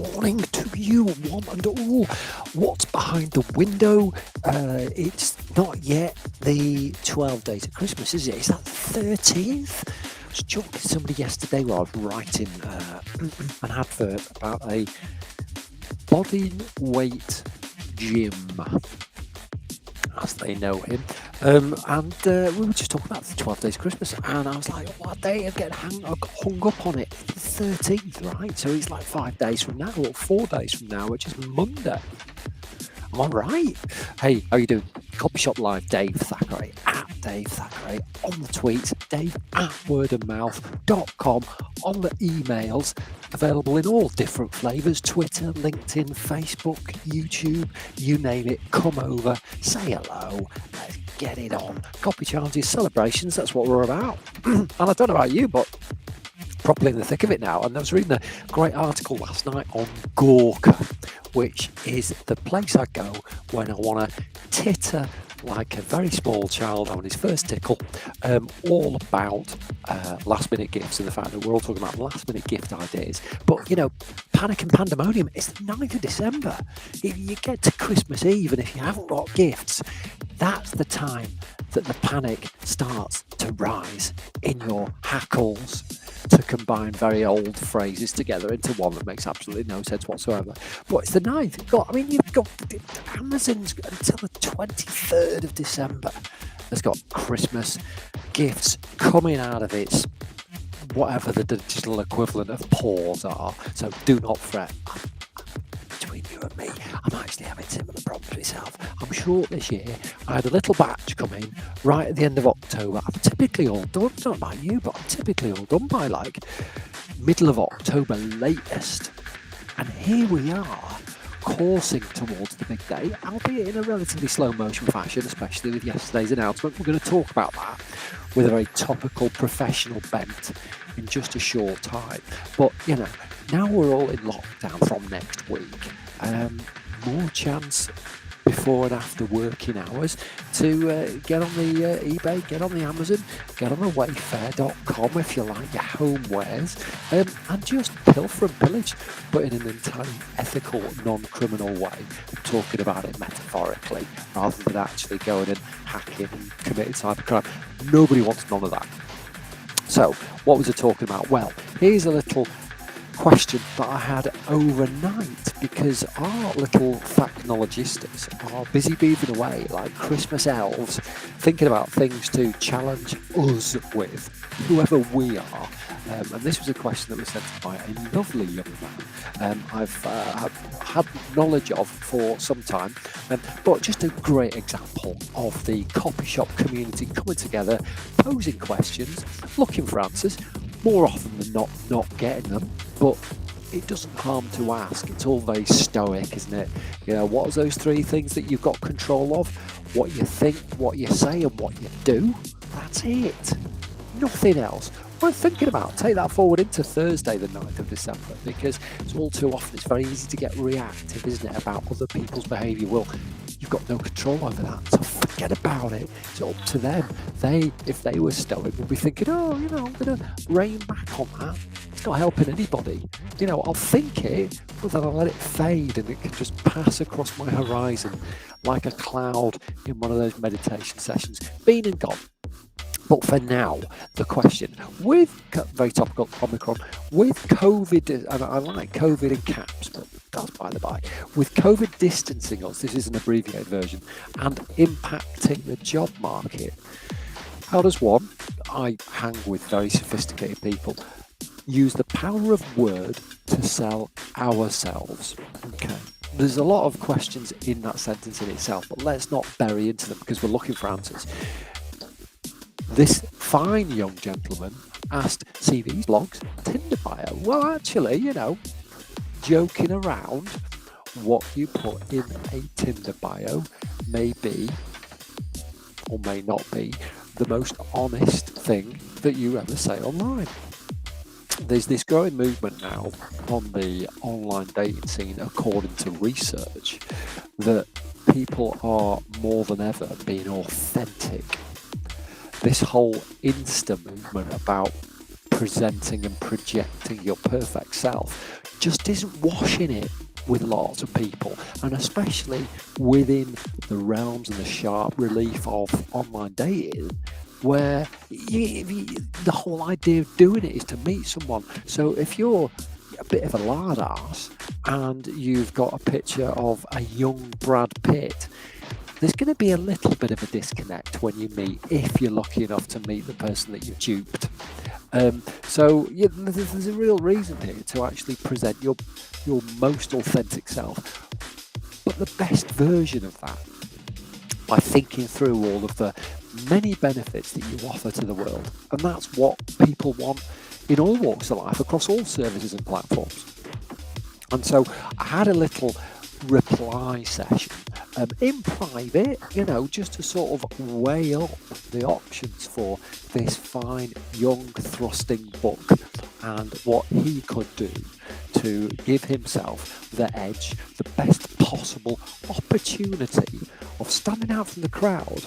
morning to you, one and all. What's behind the window? It's not yet the 12 days of Christmas, is it? Is that the 13th? I was talking to somebody yesterday while I was writing an advert about a body weight gym, as they know him. And we were just talking about the 12 days of Christmas, and I was like, what day of getting hung up on it? The 13th, right? So it's like 5 days from now, or 4 days from now, which is Monday. Am I right? Hey, how you doing? Copy Shop Live, Dave Thackeray, at Dave Thackeray, on the tweets, Dave at wordandmouth.com, on the emails, available in all different flavours, Twitter, LinkedIn, Facebook, YouTube, you name it, come over, say hello, let's get it on. Copy challenges, celebrations, that's what we're about. And I don't know about you, but properly in the thick of it now. And I was reading a great article last night on Gawker, which is the place I go when I want to titter like a very small child on his first tickle, all about last minute gifts and the fact that we're all talking about last minute gift ideas. But, you know, panic and pandemonium, it's the 9th of December. If you get to Christmas Eve and if you haven't got gifts, that's the time that the panic starts to rise in your hackles, to combine very old phrases together into one that makes absolutely no sense whatsoever. But it's the 9th. You've got Amazon's until the 23rd of December. It's got Christmas gifts coming out of its whatever the digital equivalent of pause are. So do not fret. Between you and me, I'm actually having similar problems myself. I'm short this year. I had a little batch come in right at the end of October. I'm typically all done. I don't know about you, but I'm typically all done by like middle of October latest. And here we are, coursing towards the big day, albeit in a relatively slow motion fashion, especially with yesterday's announcement. We're going to talk about that with a very topical professional bent in just a short time. But, you know, now we're all in lockdown from next week. More chance before and after working hours to get on the eBay, get on the Amazon, get on the Wayfair.com if you like your homewares, and just pilfer and pillage, but in an entirely ethical, non-criminal way. I'm talking about it metaphorically rather than actually going and hacking and committing cybercrime. Nobody wants none of that. So, what was I talking about? Well, here's a little question that I had overnight, because our little facnologists are busy beaving away like Christmas elves, thinking about things to challenge us with, whoever we are. And this was a question that was sent by a lovely young man I've had knowledge of for some time, but just a great example of the copy shop community coming together, posing questions, looking for answers, more often than not getting them, but it doesn't harm to ask. It's all very stoic, isn't it? You know, what are those 3 things that you've got control of? What you think, what you say, and what you do. That's it. Nothing else. Worth thinking about. Take that forward into Thursday, the 9th of December, because it's all too often, it's very easy to get reactive, isn't it, about other people's behaviour. Well, you've got no control over that, so forget about it. It's up to them. If they were stoic, would be thinking, oh, you know, I'm going to rein back on that. It's not helping anybody. You know, I'll think it, but then I'll let it fade and it can just pass across my horizon like a cloud in one of those meditation sessions. Been and gone. But for now, the question, with very topical Omicron, with COVID, and I like COVID in caps, but that's by the by, with COVID distancing us, this is an abbreviated version, and impacting the job market, how does one, I hang with very sophisticated people, use the power of word to sell ourselves? Okay. There's a lot of questions in that sentence in itself, but let's not bury into them because we're looking for answers. This fine young gentleman asked CVs, blogs, Tinder bio. Well, actually, you know, joking around, what you put in a Tinder bio may be, or may not be, the most honest thing that you ever say online. There's this growing movement now on the online dating scene, according to research, that people are more than ever being authentic. This whole Insta movement about presenting and projecting your perfect self just isn't washing it with lots of people, and especially within the realms and the sharp relief of online dating, where the whole idea of doing it is to meet someone. So if you're a bit of a lard ass and you've got a picture of a young Brad Pitt, there's going to be a little bit of a disconnect when you meet, if you're lucky enough to meet the person that you've duped. So yeah, there's a real reason here to actually present your most authentic self, but the best version of that by thinking through all of the many benefits that you offer to the world. And that's what people want in all walks of life, across all services and platforms. And so I had a little reply session in private, just to sort of weigh up the options for this fine young thrusting buck and what he could do to give himself the edge, the best possible opportunity of standing out from the crowd,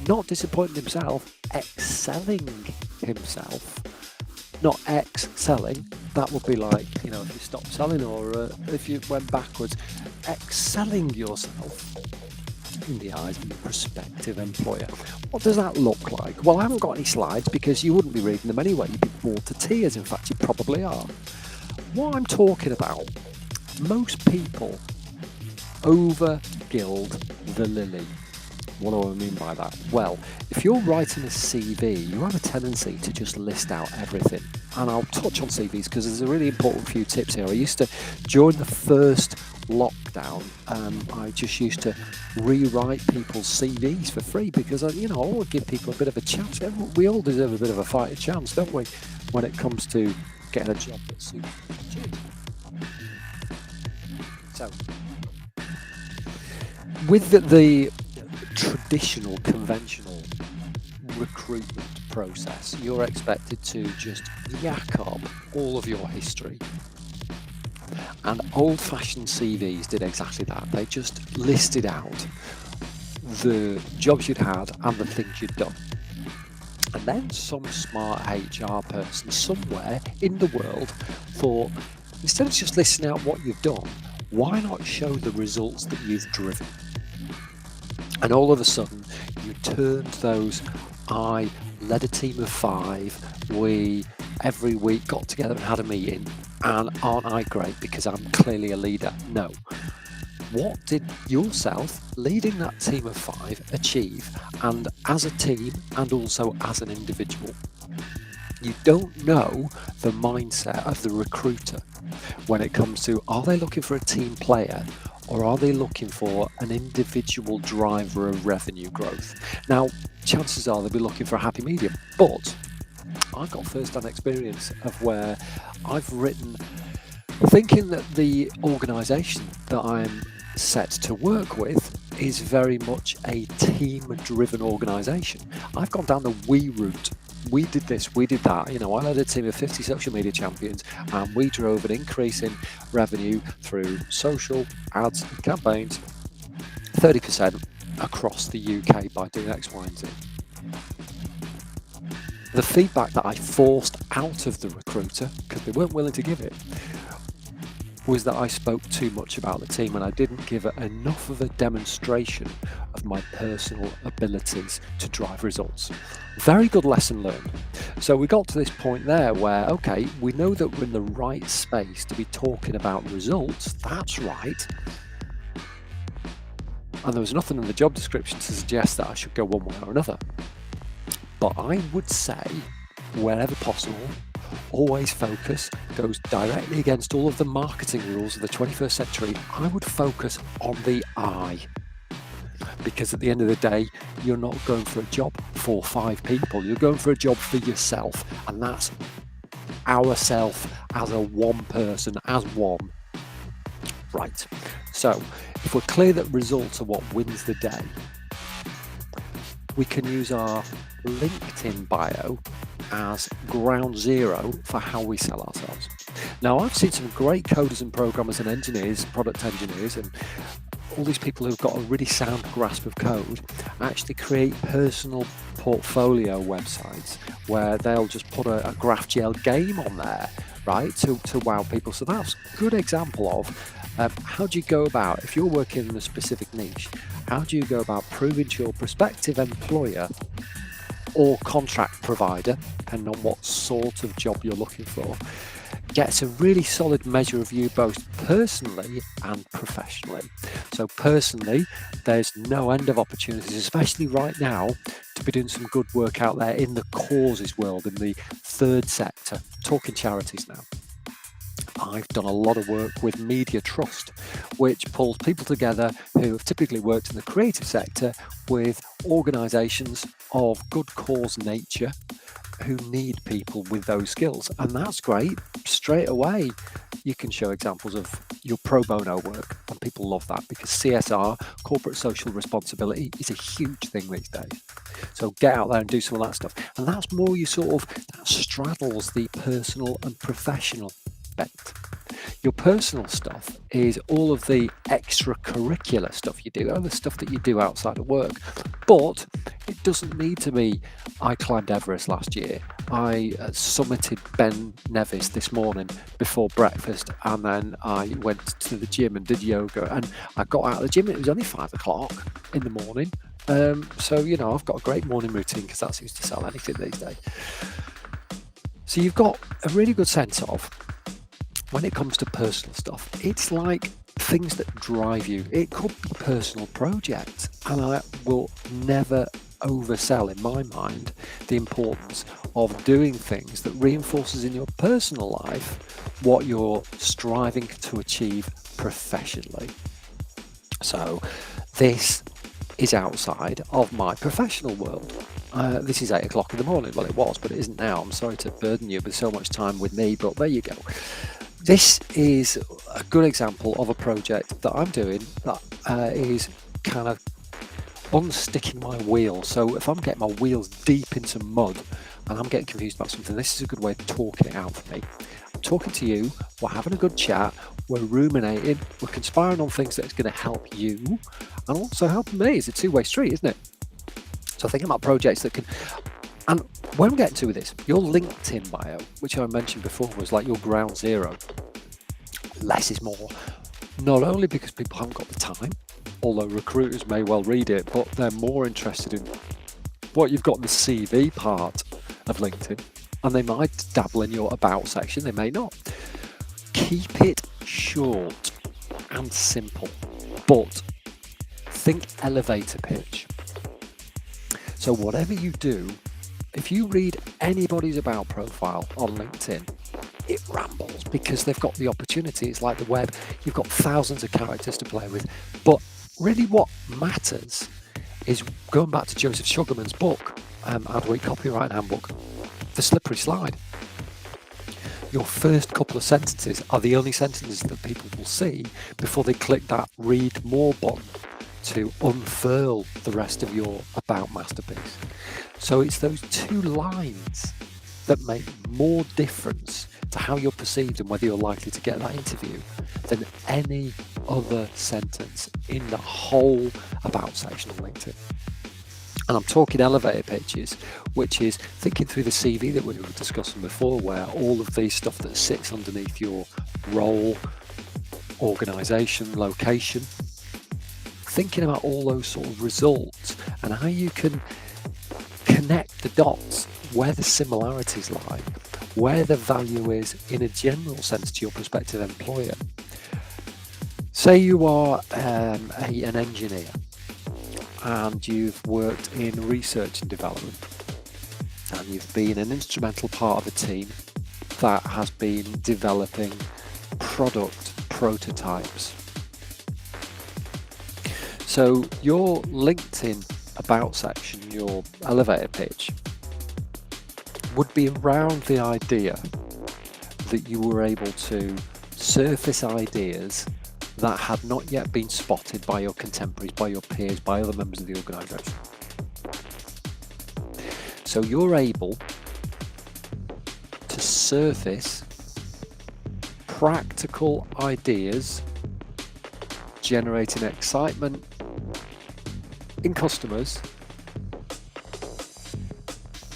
not disappointing himself, excelling himself. Not excelling, that would be like, if you stopped selling, or if you went backwards. Excelling yourself in the eyes of your prospective employer. What does that look like? Well, I haven't got any slides because you wouldn't be reading them anyway. You'd be bored to tears. In fact, you probably are. What I'm talking about, most people over-gild the lily. What do I mean by that? Well, if you're writing a CV, you have a tendency to just list out everything. And I'll touch on CVs because there's a really important few tips here. I used to, during the first lockdown, I just used to rewrite people's CVs for free because I want to give people a bit of a chance. We all deserve a bit of a fighting chance, don't we, when it comes to getting a job that suits you. So, with the traditional, conventional recruitment process, you're expected to just yak up all of your history. And old-fashioned CVs did exactly that. They just listed out the jobs you'd had and the things you'd done. And then some smart HR person somewhere in the world thought, instead of just listing out what you've done, why not show the results that you've driven? And all of a sudden, you turned those, I led a team of 5, we every week got together and had a meeting, and aren't I great because I'm clearly a leader? No. What did yourself, leading that team of 5, achieve, and as a team and also as an individual? You don't know the mindset of the recruiter when it comes to, are they looking for a team player, or are they looking for an individual driver of revenue growth? Now, chances are they'll be looking for a happy medium, but I've got first-hand experience of where I've written, thinking that the organisation that I'm set to work with is very much a team-driven organisation. I've gone down the we route. We did this, we did that. I led a team of 50 social media champions, and we drove an increase in revenue through social ads and campaigns 30% across the UK by doing X, Y, and Z. The feedback that I forced out of the recruiter, because they weren't willing to give it, was that I spoke too much about the team and I didn't give it enough of a demonstration of my personal abilities to drive results. Very good lesson learned. So we got to this point there where, okay, we know that we're in the right space to be talking about results. That's right. And there was nothing in the job description to suggest that I should go one way or another. But I would say, wherever possible, always focus, goes directly against all of the marketing rules of the 21st century. I would focus on the I. Because at the end of the day, you're not going for a job for 5 people. You're going for a job for yourself. And that's ourself as a one person, as one. Right. So if we're clear that results are what wins the day, we can use our LinkedIn bio as ground zero for how we sell ourselves. Now, I've seen some great coders and programmers and engineers, product engineers, and all these people who've got a really sound grasp of code actually create personal portfolio websites where they'll just put a GraphGL game on there right, to wow people. So that's a good example of how do you go about, if you're working in a specific niche, how do you go about proving to your prospective employer or contract provider, depending on what sort of job you're looking for, gets a really solid measure of you both personally and professionally. So personally, there's no end of opportunities, especially right now, to be doing some good work out there in the causes world, in the third sector, talking charities now. I've done a lot of work with Media Trust, which pulls people together who have typically worked in the creative sector with organisations of good cause nature who need people with those skills. And that's great. Straight away, you can show examples of your pro bono work, and people love that because CSR, corporate social responsibility, is a huge thing these days. So get out there and do some of that stuff. And that's more you sort of, that straddles the personal and professional bent. Your personal stuff is all of the extracurricular stuff you do, the stuff that you do outside of work. But it doesn't need to be, I climbed Everest last year, I summited Ben Nevis this morning before breakfast, and then I went to the gym and did yoga, and I got out of the gym, it was only 5 o'clock in the morning. So, you know, I've got a great morning routine because that seems to sell anything these days. So you've got a really good sense of, when it comes to personal stuff, it's like things that drive you. It could be personal projects, and I will never oversell in my mind the importance of doing things that reinforces in your personal life what you're striving to achieve professionally. So this is outside of my professional world. This is 8 o'clock in the morning. Well, it was, but it isn't now. I'm sorry to burden you with so much time with me, but there you go. This is a good example of a project that I'm doing that is kind of unsticking my wheels. So if I'm getting my wheels deep into mud and I'm getting confused about something, this is a good way of talking it out for me. I'm talking to you, we're having a good chat, we're ruminating, we're conspiring on things that's going to help you and also helping me. It's a two-way street, isn't it? So thinking about projects that can... And where I'm getting to with this, your LinkedIn bio, which I mentioned before, was like your ground zero. Less is more. Not only because people haven't got the time, although recruiters may well read it, but they're more interested in what you've got in the CV part of LinkedIn. And they might dabble in your about section, they may not. Keep it short and simple, but think elevator pitch. So whatever you do, if you read anybody's about profile on LinkedIn, it rambles because they've got the opportunity. It's like the web, you've got thousands of characters to play with. But really what matters is going back to Joseph Sugarman's book, Adweek Copyright Handbook, The Slippery Slide. Your first couple of sentences are the only sentences that people will see before they click that read more button to unfurl the rest of your about masterpiece. So it's those two lines that make more difference to how you're perceived and whether you're likely to get that interview than any other sentence in the whole about section of LinkedIn. And I'm talking elevator pitches, which is thinking through the CV that we were discussing before, where all of the stuff that sits underneath your role, organisation, location, thinking about all those sort of results and how you can connect the dots, where the similarities lie, where the value is in a general sense to your prospective employer. Say you are an engineer and you've worked in research and development and you've been an instrumental part of a team that has been developing product prototypes. So your LinkedIn about section, your elevator pitch, would be around the idea that you were able to surface ideas that had not yet been spotted by your contemporaries, by your peers, by other members of the organisation. So you're able to surface practical ideas generating excitement in customers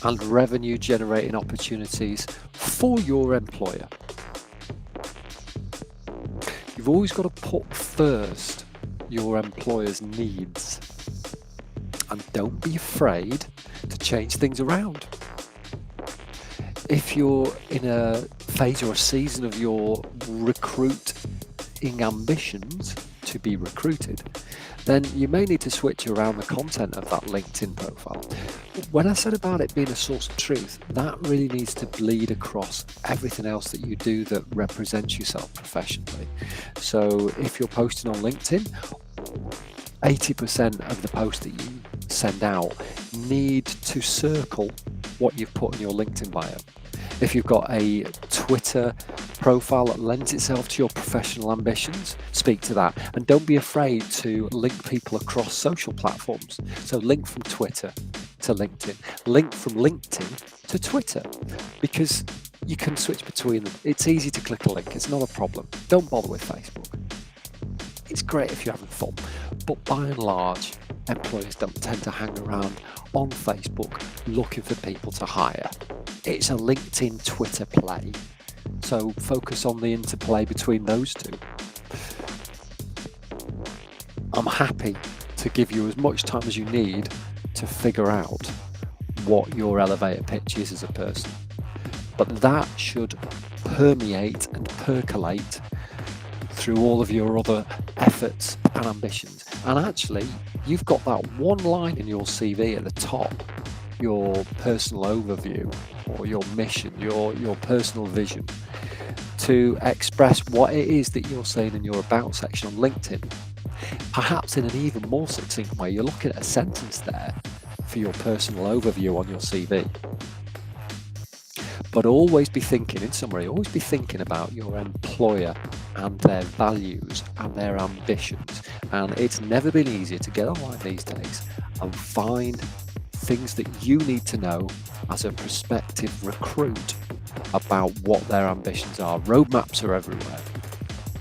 and revenue generating opportunities for your employer. you've always got to put first your employer's needs. And don't be afraid to change things around. If you're in a phase or a season of your recruiting ambitions to be recruited, then you may need to switch around the content of that LinkedIn profile. When I said about it being a source of truth, that really needs to bleed across everything else that you do that represents yourself professionally. So if you're posting on LinkedIn, 80% of the posts that you send out need to circle what you've put in your LinkedIn bio. If you've got a Twitter profile that lends itself to your professional ambitions, speak to that. And don't be afraid to link people across social platforms. So link from Twitter to LinkedIn, link from LinkedIn to Twitter, because you can switch between them. It's easy to click a link. It's not a problem. Don't bother with Facebook. It's great if you're having fun, but by and large, employers don't tend to hang around on Facebook looking for people to hire. It's a LinkedIn Twitter play, so focus on the interplay between those two. I'm happy to give you as much time as you need to figure out what your elevator pitch is as a person, but that should permeate and percolate through all of your other efforts and ambitions. And actually, you've got that one line in your CV at the top, your personal overview or your mission, your personal vision, to express what it is that you're saying in your about section on LinkedIn. Perhaps in an even more succinct way, you're looking at a sentence there for your personal overview on your CV. But always be thinking, in summary, always be thinking about your employer and their values and their ambitions. And it's never been easier to get online these days and find things that you need to know as a prospective recruit about what their ambitions are. Roadmaps are everywhere.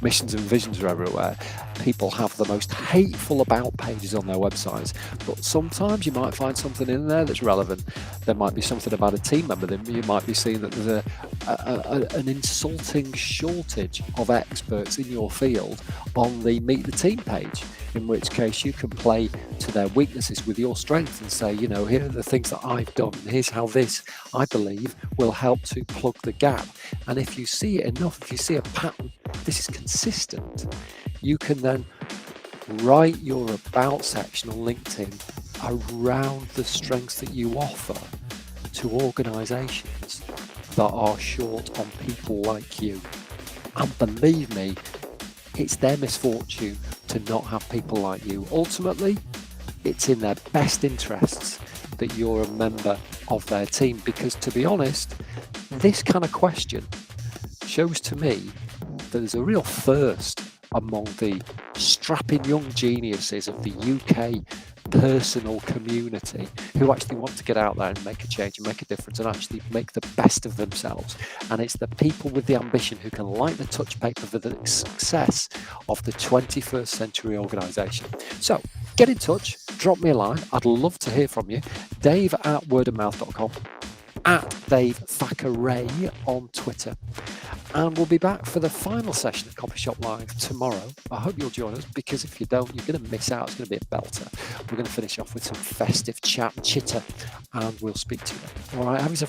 Missions and visions are everywhere. People have the most hateful about pages on their websites, but sometimes you might find something in there that's relevant. There might be something about a team member. Then you might be seeing that there's an insulting shortage of experts in your field on the Meet the Team page, in which case you can play to their weaknesses with your strengths and say, you know, here are the things that I've done, and here's how this, I believe, will help to plug the gap. And if you see it enough, if you see a pattern, this is consistent, you can then write your about section on LinkedIn around the strengths that you offer to organizations that are short on people like you. And believe me, it's their misfortune to not have people like you. Ultimately, it's in their best interests that you're a member of their team, because to be honest, this kind of question shows to me that there's a real thirst among the strapping young geniuses of the UK personal community who actually want to get out there and make a change and make a difference and actually make the best of themselves. And it's the people with the ambition who can light the touch paper for the success of the 21st century organisation. So get in touch, drop me a line. I'd love to hear from you. Dave@wordandmouth.com, @Dave Thackeray on Twitter. And we'll be back for the final session of Coffee Shop Live tomorrow. I hope you'll join us, because if you don't, you're going to miss out. It's going to be a belter. We're going to finish off with some festive chat and chitter, and we'll speak to you then. All right, have yourself